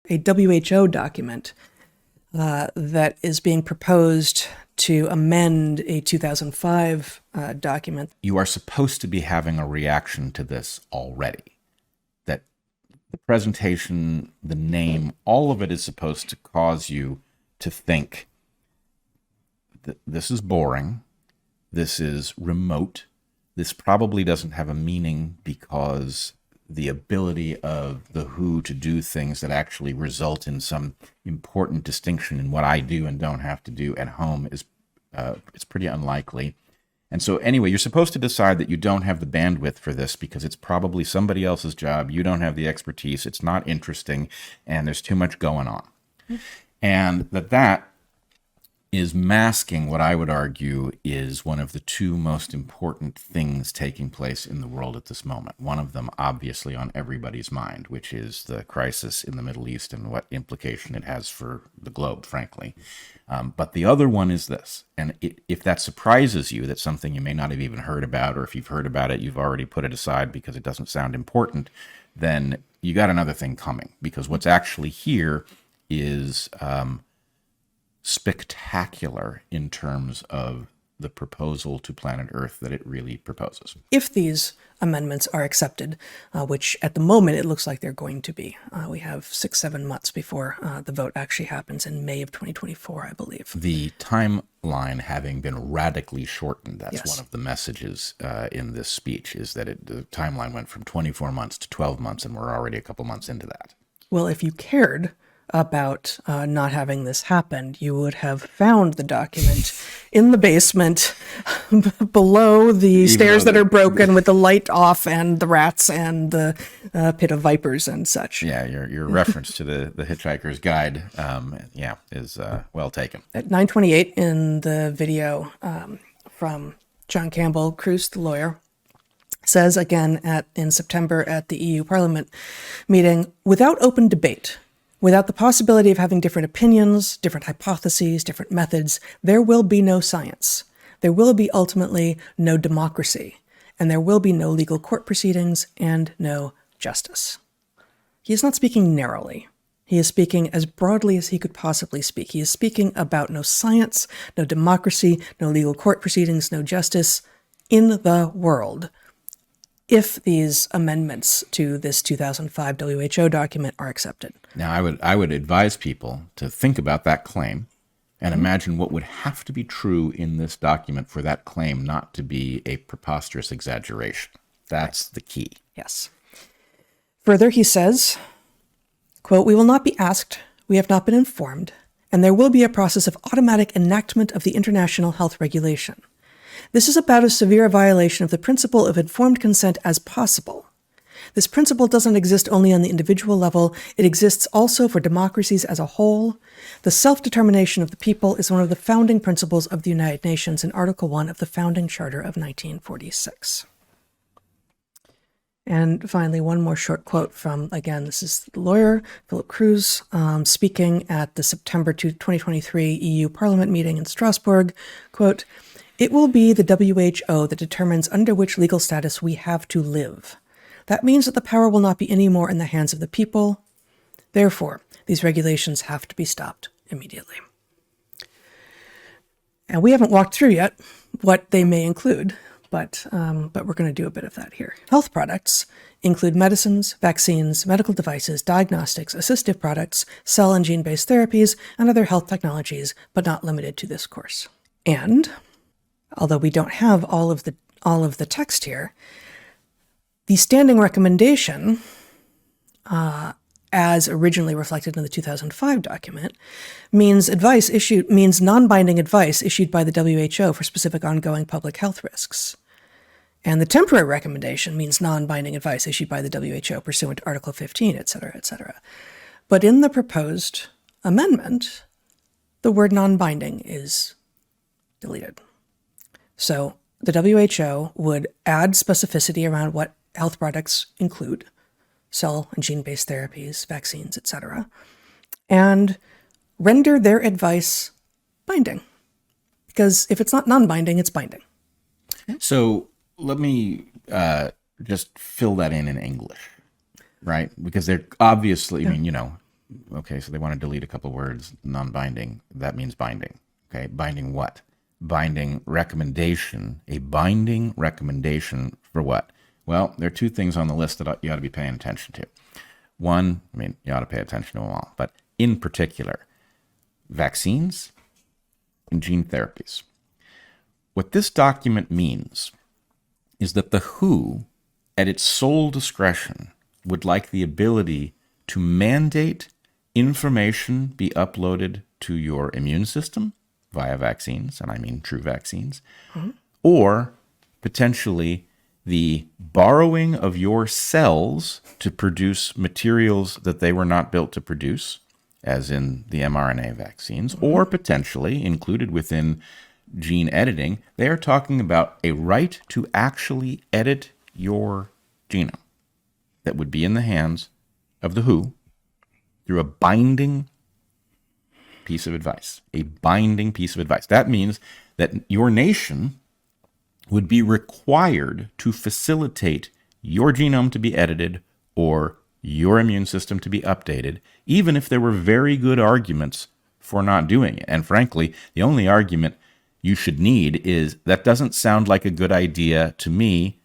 a WHO document that is being proposed to amend a 2005 document. You are supposed to be having a reaction to this already. That the presentation, the name, all of it is supposed to cause you to think that this is boring, this is remote, this probably doesn't have a meaning because the ability of the WHO to do things that actually result in some important distinction in what I do and don't have to do at home is it's pretty unlikely. And so anyway, you're supposed to decide that you don't have the bandwidth for this because it's probably somebody else's job. You don't have the expertise. It's not interesting, and there's too much going on. And that is masking what I would argue is one of the two most important things taking place in the world at this moment. One of them obviously on everybody's mind, which is the crisis in the Middle East and what implication it has for the globe, frankly. But the other one is this. And if that surprises you, that's something you may not have even heard about, or if you've heard about it, you've already put it aside because it doesn't sound important, then you got another thing coming. Because what's actually here is spectacular in terms of the proposal to planet Earth that it really proposes. If these amendments are accepted, which at the moment it looks like they're going to be, we have 6-7 months before the vote actually happens in May of 2024, I believe. The timeline having been radically shortened, that's Yes. one of the messages in this speech, is that the timeline went from 24 months to 12 months, and we're already a couple months into that. Well, if you cared about not having this happen, you would have found the document in the basement below the stairs that are broken with the light off and the rats and the pit of vipers and such. Yeah, your reference to the Hitchhiker's Guide, is well taken. At 9:28 in the video from John Campbell, Cruz, the lawyer, says again in September at the EU Parliament meeting, without open debate, without the possibility of having different opinions, different hypotheses, different methods, there will be no science. There will be ultimately no democracy, and there will be no legal court proceedings and no justice. He is not speaking narrowly. He is speaking as broadly as he could possibly speak. He is speaking about no science, no democracy, no legal court proceedings, no justice in the world if these amendments to this 2005 WHO document are accepted. Now, I would advise people to think about that claim and imagine what would have to be true in this document for that claim not to be a preposterous exaggeration. That's the key. Yes. Further, he says, quote, "We will not be asked, we have not been informed, and there will be a process of automatic enactment of the international health regulation. This is about as severe a violation of the principle of informed consent as possible. This principle doesn't exist only on the individual level, it exists also for democracies as a whole. The self-determination of the people is one of the founding principles of the United Nations in Article 1 of the Founding Charter of 1946. And finally, one more short quote from, again, this is the lawyer, Philip Cruz, speaking at the September 2023 EU Parliament meeting in Strasbourg, quote, "It will be the WHO that determines under which legal status we have to live. That means that the power will not be any more in the hands of the people. Therefore, these regulations have to be stopped immediately." And we haven't walked through yet what they may include, but we're going to do a bit of that here. Health products include medicines, vaccines, medical devices, diagnostics, assistive products, cell and gene-based therapies, and other health technologies, but not limited to this course. And although we don't have all of the text here, the standing recommendation, as originally reflected in the 2005 document, means non-binding advice issued by the WHO for specific ongoing public health risks. And the temporary recommendation means non-binding advice issued by the WHO pursuant to Article 15, et cetera, et cetera. But in the proposed amendment, the word non-binding is deleted. So the WHO would add specificity around what health products include, cell and gene-based therapies, vaccines, etc., and render their advice binding. Because if it's not non-binding, it's binding. So let me just fill that in English, right? Because they're obviously, okay, so they want to delete a couple words, non-binding. That means binding. Okay, binding what? Binding recommendation. A binding recommendation for what? Well, there are two things on the list that you ought to be paying attention to. One, I mean, you ought to pay attention to them all, but in particular, vaccines and gene therapies. What this document means is that the WHO, at its sole discretion, would like the ability to mandate information be uploaded to your immune system via vaccines, and I mean true vaccines, or potentially the borrowing of your cells to produce materials that they were not built to produce, as in the mRNA vaccines, or potentially included within gene editing, they are talking about a right to actually edit your genome that would be in the hands of the WHO through a binding piece of advice. A binding piece of advice. That means that your nation would be required to facilitate your genome to be edited or your immune system to be updated, even if there were very good arguments for not doing it. And frankly, the only argument you should need is, that doesn't sound like a good idea to me.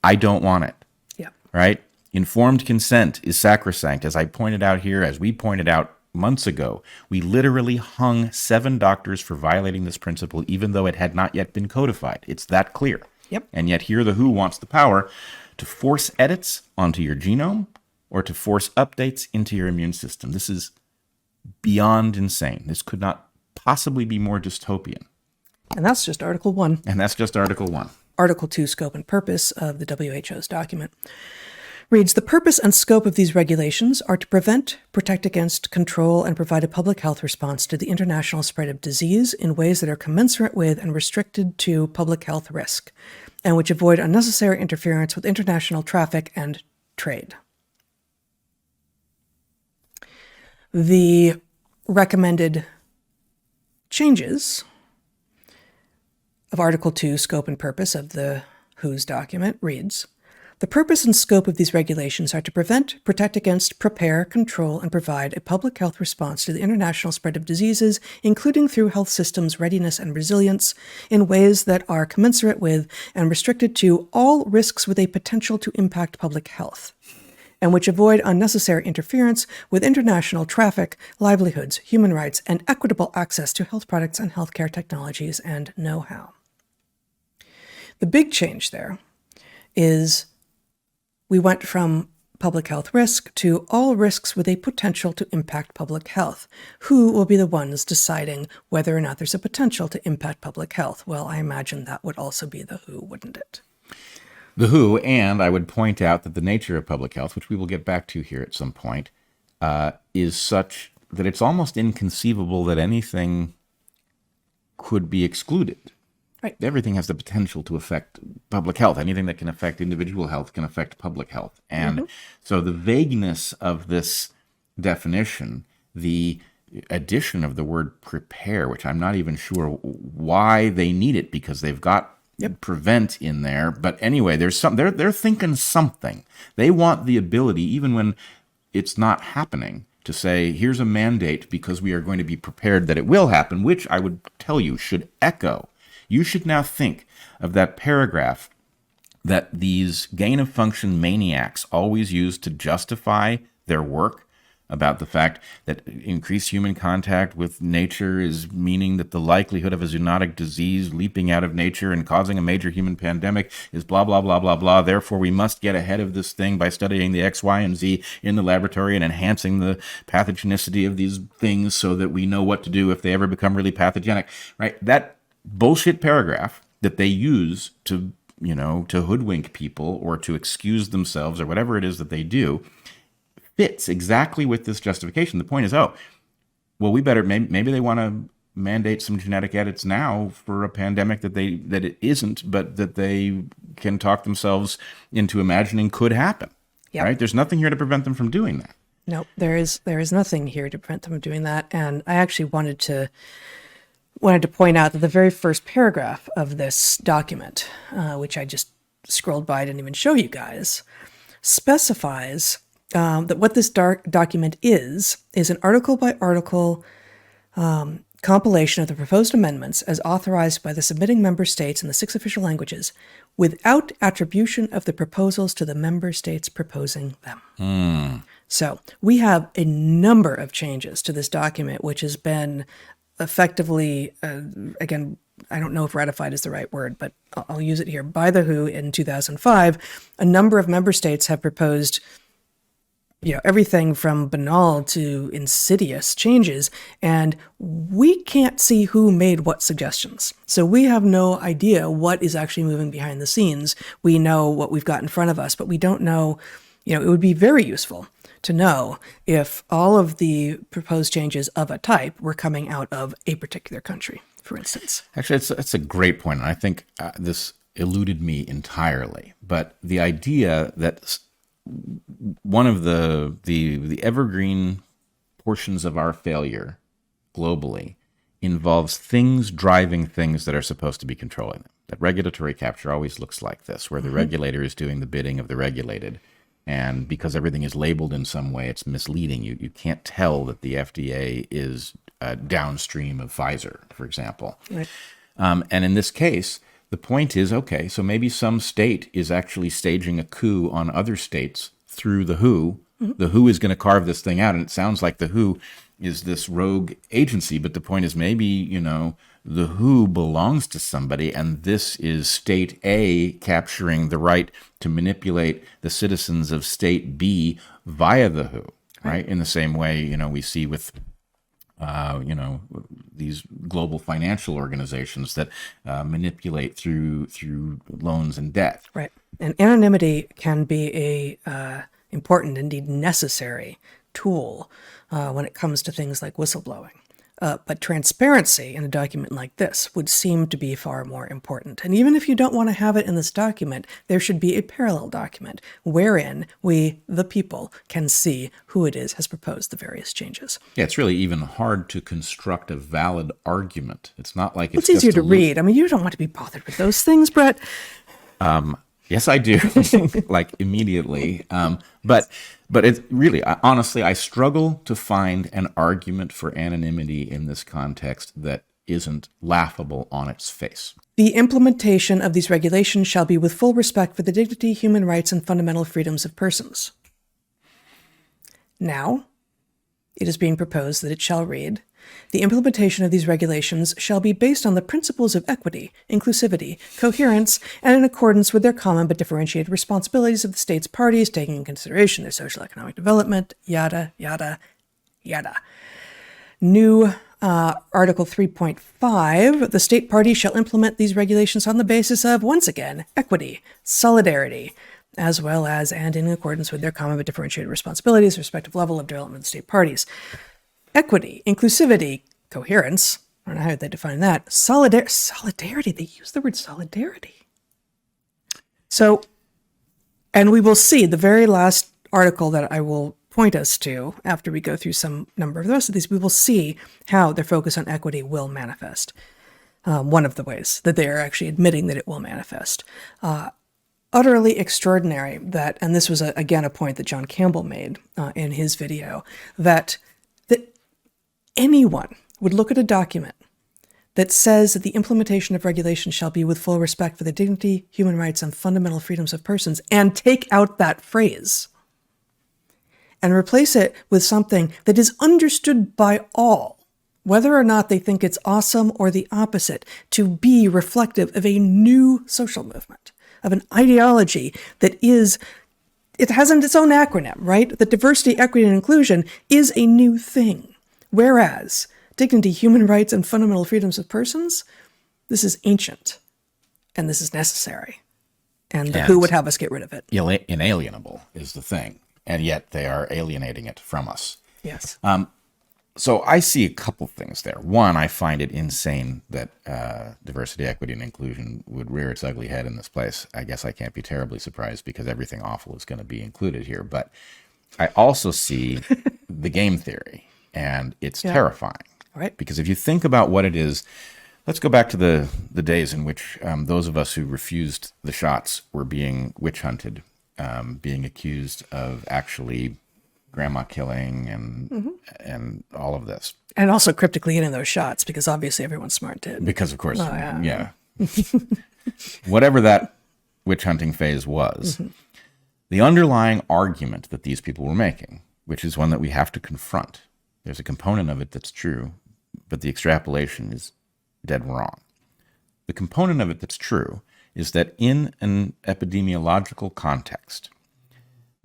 I don't want it. Yeah. Right? Informed consent is sacrosanct. As I pointed out here, as we pointed out months ago, we literally hung 7 doctors for violating this principle, even though it had not yet been codified. It's that clear. Yep. And yet here the WHO wants the power to force edits onto your genome or to force updates into your immune system. This is beyond insane. This could not possibly be more dystopian. And that's just Article 1. And that's just Article 1. Article 2, Scope and Purpose of the WHO's document reads, the purpose and scope of these regulations are to prevent, protect against, control, and provide a public health response to the international spread of disease in ways that are commensurate with and restricted to public health risk, and which avoid unnecessary interference with international traffic and trade. The recommended changes of Article 2, Scope and Purpose of the WHO's document reads, the purpose and scope of these regulations are to prevent, protect against, prepare, control, and provide a public health response to the international spread of diseases, including through health systems' readiness and resilience, in ways that are commensurate with and restricted to all risks with a potential to impact public health, and which avoid unnecessary interference with international traffic, livelihoods, human rights, and equitable access to health products and healthcare technologies and know-how. The big change there is we went from public health risk to all risks with a potential to impact public health. Who will be the ones deciding whether or not there's a potential to impact public health? Well, I imagine that would also be the WHO, wouldn't it? The WHO, and I would point out that the nature of public health, which we will get back to here at some point, is such that it's almost inconceivable that anything could be excluded. Right. Everything has the potential to affect public health. Anything that can affect individual health can affect public health. And so the vagueness of this definition, the addition of the word prepare, which I'm not even sure why they need it, because they've got prevent in there. But anyway, there's some, they're thinking something. They want the ability, even when it's not happening, to say, here's a mandate because we are going to be prepared that it will happen, which I would tell you should echo. You should now think of that paragraph that these gain-of-function maniacs always use to justify their work about the fact that increased human contact with nature is meaning that the likelihood of a zoonotic disease leaping out of nature and causing a major human pandemic is blah, blah, blah, blah, blah. Therefore, we must get ahead of this thing by studying the X, Y, and Z in the laboratory and enhancing the pathogenicity of these things so that we know what to do if they ever become really pathogenic, right? That bullshit paragraph that they use to, to hoodwink people or to excuse themselves or whatever it is that they do fits exactly with this justification. The point is, we better, maybe they want to mandate some genetic edits now for a pandemic that it isn't, but that they can talk themselves into imagining could happen. Yep. Right? There's nothing here to prevent them from doing that. No, there is nothing here to prevent them from doing that. And I actually wanted to point out that the very first paragraph of this document, which I just scrolled by, I didn't even show you guys, specifies that what this document is an article by article compilation of the proposed amendments as authorized by the submitting member states in the 6 official languages without attribution of the proposals to the member states proposing them. So we have a number of changes to this document, which has been effectively, again, I don't know if ratified is the right word, but I'll use it here, by the WHO in 2005. A number of member states have proposed everything from banal to insidious changes, and we can't see who made what suggestions. So we have no idea what is actually moving behind the scenes. We know what we've got in front of us, but we don't know, it would be very useful to know if all of the proposed changes of a type were coming out of a particular country, for instance. Actually, it's a great point, and I think this eluded me entirely. But the idea that one of the evergreen portions of our failure globally involves things driving things that are supposed to be controlling them. That regulatory capture always looks like this, where the regulator is doing the bidding of the regulated. And because everything is labeled in some way, it's misleading. You can't tell that the FDA is downstream of Pfizer, for example. Right. And in this case, the point is, okay, so maybe some state is actually staging a coup on other states through the WHO. The WHO is going to carve this thing out, and it sounds like the WHO is this rogue agency, but the point is maybe, the WHO belongs to somebody, and this is state A capturing the right to manipulate the citizens of state B via the WHO, right? In the same way, we see with these global financial organizations that manipulate through loans and debt. Right. And anonymity can be a important, indeed necessary tool when it comes to things like whistleblowing. But transparency in a document like this would seem to be far more important. And even if you don't want to have it in this document, there should be a parallel document wherein we, the people, can see who it is has proposed the various changes. Yeah, it's really even hard to construct a valid argument. It's not like it's easier to read. I mean, you don't want to be bothered with those things, Brett. Yes, I do, like immediately. But it's really, honestly, I struggle to find an argument for anonymity in this context that isn't laughable on its face. The implementation of these regulations shall be with full respect for the dignity, human rights, and fundamental freedoms of persons. Now, it is being proposed that it shall read, the implementation of these regulations shall be based on the principles of equity, inclusivity, coherence, and in accordance with their common but differentiated responsibilities of the state's parties, taking into consideration their social economic development, yada, yada, yada. New Article 3.5, the state party shall implement these regulations on the basis of, once again, equity, solidarity, as well as and in accordance with their common but differentiated responsibilities, respective level of development of the state parties. Equity, inclusivity, coherence, I don't know how they define that, solidarity, they use the word solidarity. So, and we will see the very last article that I will point us to after we go through some number of the rest of these, we will see how their focus on equity will manifest. One of the ways that they are actually admitting that it will manifest. Utterly extraordinary that, and this was again a point that John Campbell made in his video, that anyone would look at a document that says that the implementation of regulations shall be with full respect for the dignity, human rights, and fundamental freedoms of persons, and take out that phrase and replace it with something that is understood by all, whether or not they think it's awesome or the opposite, to be reflective of a new social movement, of an ideology that is, it has its own acronym, right? That diversity, equity, and inclusion is a new thing. Whereas dignity, human rights, and fundamental freedoms of persons, this is ancient, and this is necessary. And who would have us get rid of it? Inalienable is the thing, and yet they are alienating it from us. Yes. So I see a couple things there. One, I find it insane that diversity, equity, and inclusion would rear its ugly head in this place. I guess I can't be terribly surprised because everything awful is going to be included here. But I also see the game theory. And it's terrifying, right? Because if you think about what it is, let's go back to the days in which those of us who refused the shots were being witch hunted, being accused of actually grandma killing and all of this. And also cryptically getting those shots, because obviously everyone's smart did. Because, of course, yeah. Whatever that witch hunting phase was, the underlying argument that these people were making, which is one that we have to confront, there's a component of it that's true, but the extrapolation is dead wrong. The component of it that's true is that in an epidemiological context,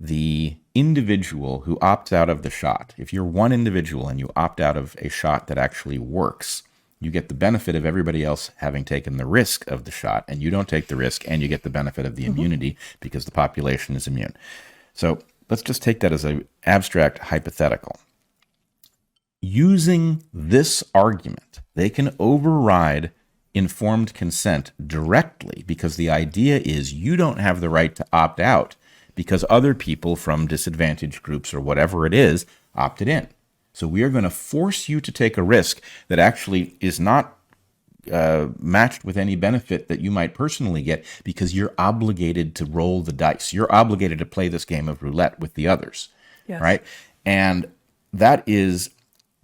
the individual who opts out of the shot, if you're one individual and you opt out of a shot that actually works, you get the benefit of everybody else having taken the risk of the shot, and you don't take the risk, and you get the benefit of the immunity because the population is immune. So let's just take that as an abstract hypothetical. Using this argument, they can override informed consent directly, because the idea is you don't have the right to opt out because other people from disadvantaged groups or whatever it is opted in. So we are going to force you to take a risk that actually is not matched with any benefit that you might personally get, because you're obligated to roll the dice. You're obligated to play this game of roulette with the others, right? And that is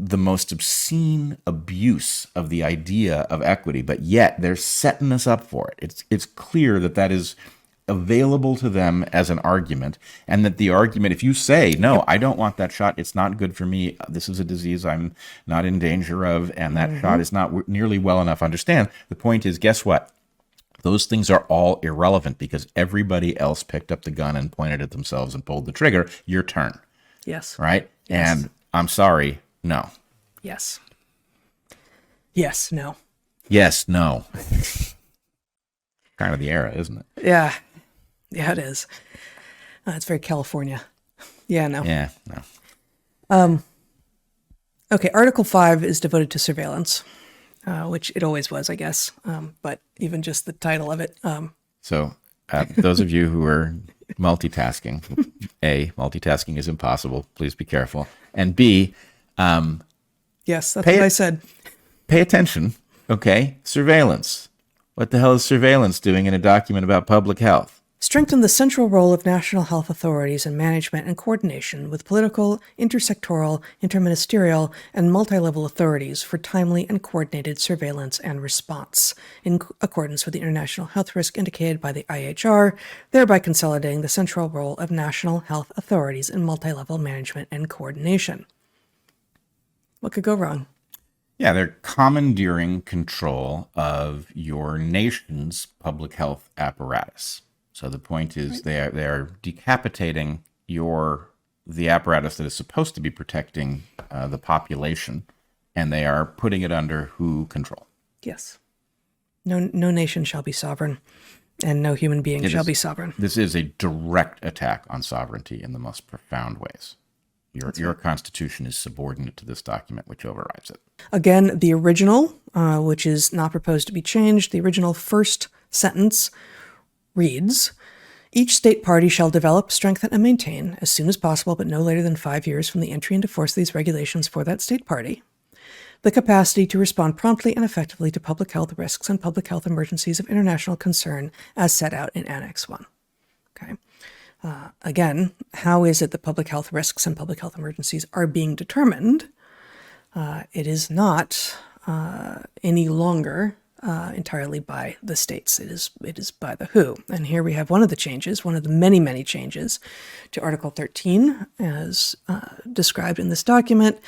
the most obscene abuse of the idea of equity, but yet they're setting us up for it. It's clear that that is available to them as an argument, and that the argument, if you say, no, I don't want that shot, it's not good for me, this is a disease I'm not in danger of, and that shot is not nearly well enough, understand, the point is, guess what? Those things are all irrelevant because everybody else picked up the gun and pointed at themselves and pulled the trigger. Your turn. Yes. Right? Yes. And I'm sorry, no. Yes. Yes, no. Yes, no. Kind of the era, isn't it? Yeah. Yeah, it is. It's very California. Yeah, no. Yeah, no. Okay, Article 5 is devoted to surveillance, which it always was, I guess. But even just the title of it. So those of you who are multitasking, A, multitasking is impossible. Please be careful. And B, yes, that's what I said. Pay attention, okay? Surveillance. What the hell is surveillance doing in a document about public health? Strengthen the central role of national health authorities in management and coordination with political, intersectoral, interministerial, and multi-level authorities for timely and coordinated surveillance and response in accordance with the international health risk indicated by the IHR, thereby consolidating the central role of national health authorities in multi-level management and coordination. What could go wrong? Yeah, they're commandeering control of your nation's public health apparatus. So the point is they are decapitating the apparatus that is supposed to be protecting the population, and they are putting it under WHO control. Yes. No nation shall be sovereign, and no human being shall be sovereign. This is a direct attack on sovereignty in the most profound ways. Your Constitution is subordinate to this document, which overrides it. Again, the original, which is not proposed to be changed, the original first sentence reads, each state party shall develop, strengthen, and maintain, as soon as possible but no later than 5 years from the entry into force of these regulations for that state party, the capacity to respond promptly and effectively to public health risks and public health emergencies of international concern as set out in Annex 1. Okay. Again, how is it that public health risks and public health emergencies are being determined? It is not any longer entirely by the states. It is by the WHO. And here we have one of the changes, one of the many, many changes to Article 13 as described in this document.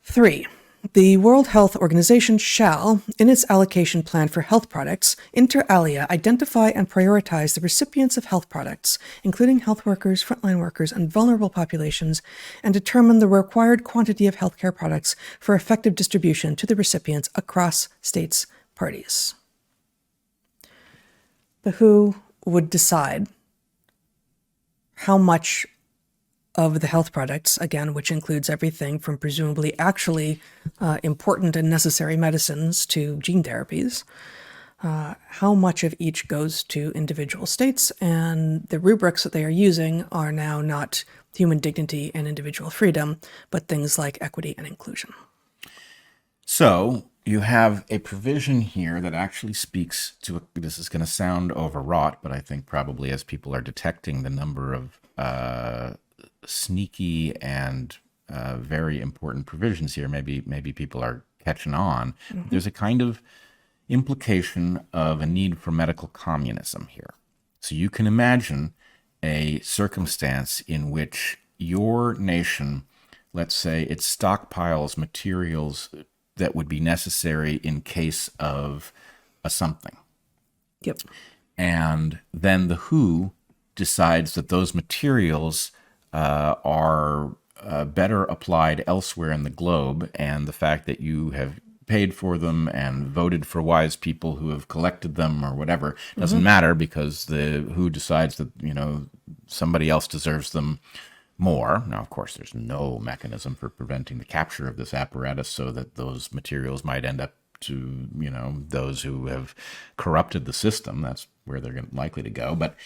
3. The World Health Organization shall, in its allocation plan for health products, inter alia, identify and prioritize the recipients of health products, including health workers, frontline workers, and vulnerable populations, and determine the required quantity of healthcare products for effective distribution to the recipients across states parties. The WHO would decide how much of the health products, again, which includes everything from presumably actually important and necessary medicines to gene therapies, how much of each goes to individual states, and the rubrics that they are using are now not human dignity and individual freedom, but things like equity and inclusion. So you have a provision here that actually speaks to, this is going to sound overwrought, but I think probably as people are detecting the number of sneaky and very important provisions here. Maybe people are catching on. There's a kind of implication of a need for medical communism here. So you can imagine a circumstance in which your nation, let's say, it stockpiles materials that would be necessary in case of a something. Yep. And then the WHO decides that those materials are better applied elsewhere in the globe, and the fact that you have paid for them and voted for wise people who have collected them or whatever doesn't matter, because the WHO decides that, somebody else deserves them more. Now, of course, there's no mechanism for preventing the capture of this apparatus so that those materials might end up to, those who have corrupted the system. That's where they're likely to go. But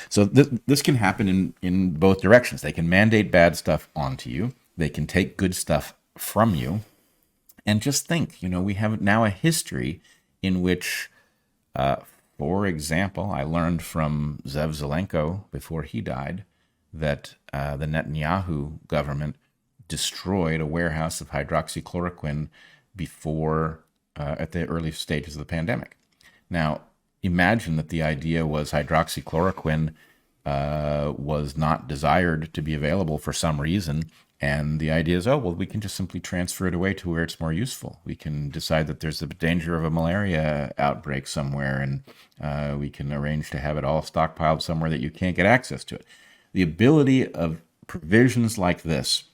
so this can happen in both directions. They can mandate bad stuff onto you. They can take good stuff from you. And just think, we have now a history in which, for example, I learned from Zev Zelenko before he died that the Netanyahu government destroyed a warehouse of hydroxychloroquine before, at the early stages of the pandemic. Now, imagine that the idea was hydroxychloroquine was not desired to be available for some reason. And the idea is, we can just simply transfer it away to where it's more useful. We can decide that there's a danger of a malaria outbreak somewhere, and we can arrange to have it all stockpiled somewhere that you can't get access to it. The ability of provisions like this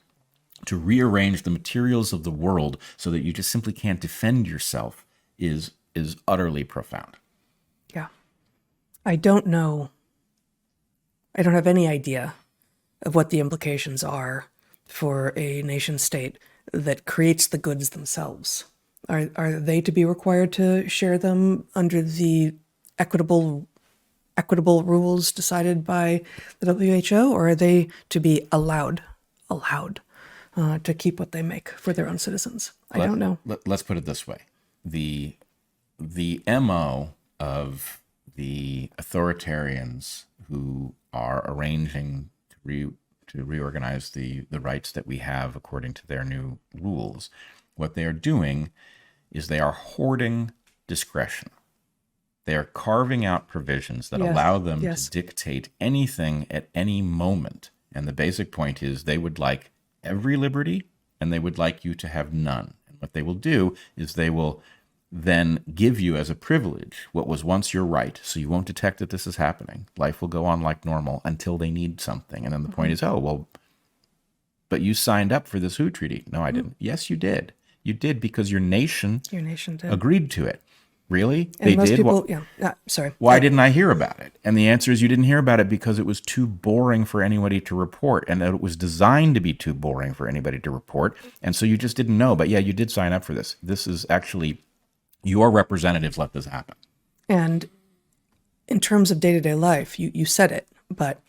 to rearrange the materials of the world so that you just simply can't defend yourself is utterly profound. Yeah. I don't know. I don't have any idea of what the implications are for a nation state that creates the goods themselves. Are they to be required to share them under the equitable rules decided by the WHO, or are they to be allowed to keep what they make for their own citizens? I don't know. Let's put it this way. The MO of the authoritarians who are arranging to reorganize the rights that we have according to their new rules, what they are doing is they are hoarding discretion. They are carving out provisions that allow them to dictate anything at any moment. And the basic point is they would like every liberty, and they would like you to have none. And what they will do is they will then give you as a privilege what was once your right, so you won't detect that this is happening. Life will go on like normal until they need something. And then the point is, but you signed up for this WHO treaty. No, I didn't. Yes, you did. You did, because your nation did. Agreed to it. Really? And they most did? People, sorry. Why didn't I hear about it? And the answer is you didn't hear about it because it was too boring for anybody to report, and that it was designed to be too boring for anybody to report. And so you just didn't know. But yeah, you did sign up for this. This is actually your representatives let this happen. And in terms of day-to-day life, you said it, but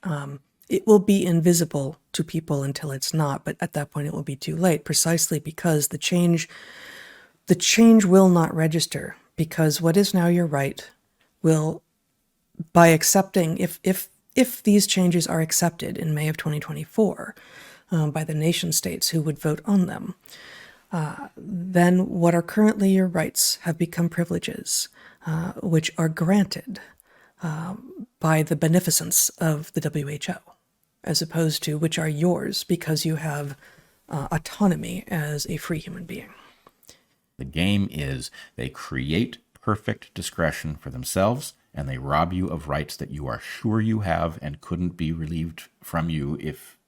it will be invisible to people until it's not. But at that point, it will be too late, precisely because the change will not register. Because what is now your right will, by accepting, if these changes are accepted in May of 2024 by the nation states who would vote on them, then what are currently your rights have become privileges, which are granted by the beneficence of the WHO, as opposed to which are yours because you have autonomy as a free human being. The game is they create perfect discretion for themselves, and they rob you of rights that you are sure you have and couldn't be relieved from you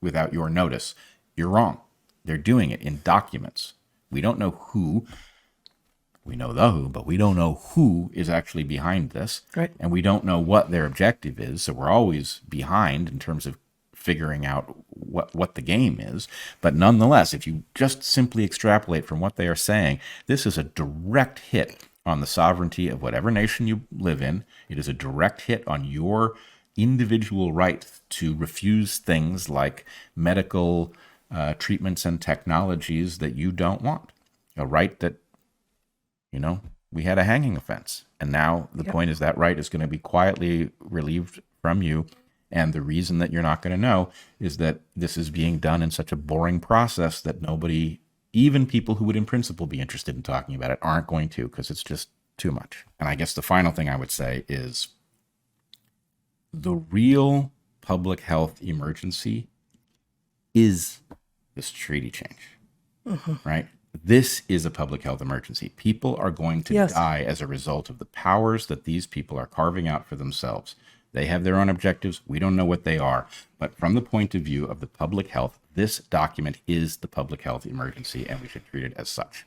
without your notice. You're wrong. They're doing it in documents. We don't know who. We know the who, but we don't know who is actually behind this. Right. And we don't know what their objective is, so we're always behind in terms of figuring out what the game is. But nonetheless, if you just simply extrapolate from what they are saying, this is a direct hit on the sovereignty of whatever nation you live in. It is a direct hit on your individual right to refuse things like medical treatments and technologies that you don't want. A right that, we had a hanging offense. And now the point is that right is going to be quietly relieved from you And the reason that you're not going to know is that this is being done in such a boring process that nobody, even people who would in principle be interested in talking about it, aren't going to, because it's just too much. And I guess the final thing I would say is the real public health emergency is this treaty change, right? This is a public health emergency. People are going to die as a result of the powers that these people are carving out for themselves. They have their own objectives. We don't know what they are. But from the point of view of the public health, this document is the public health emergency, and we should treat it as such.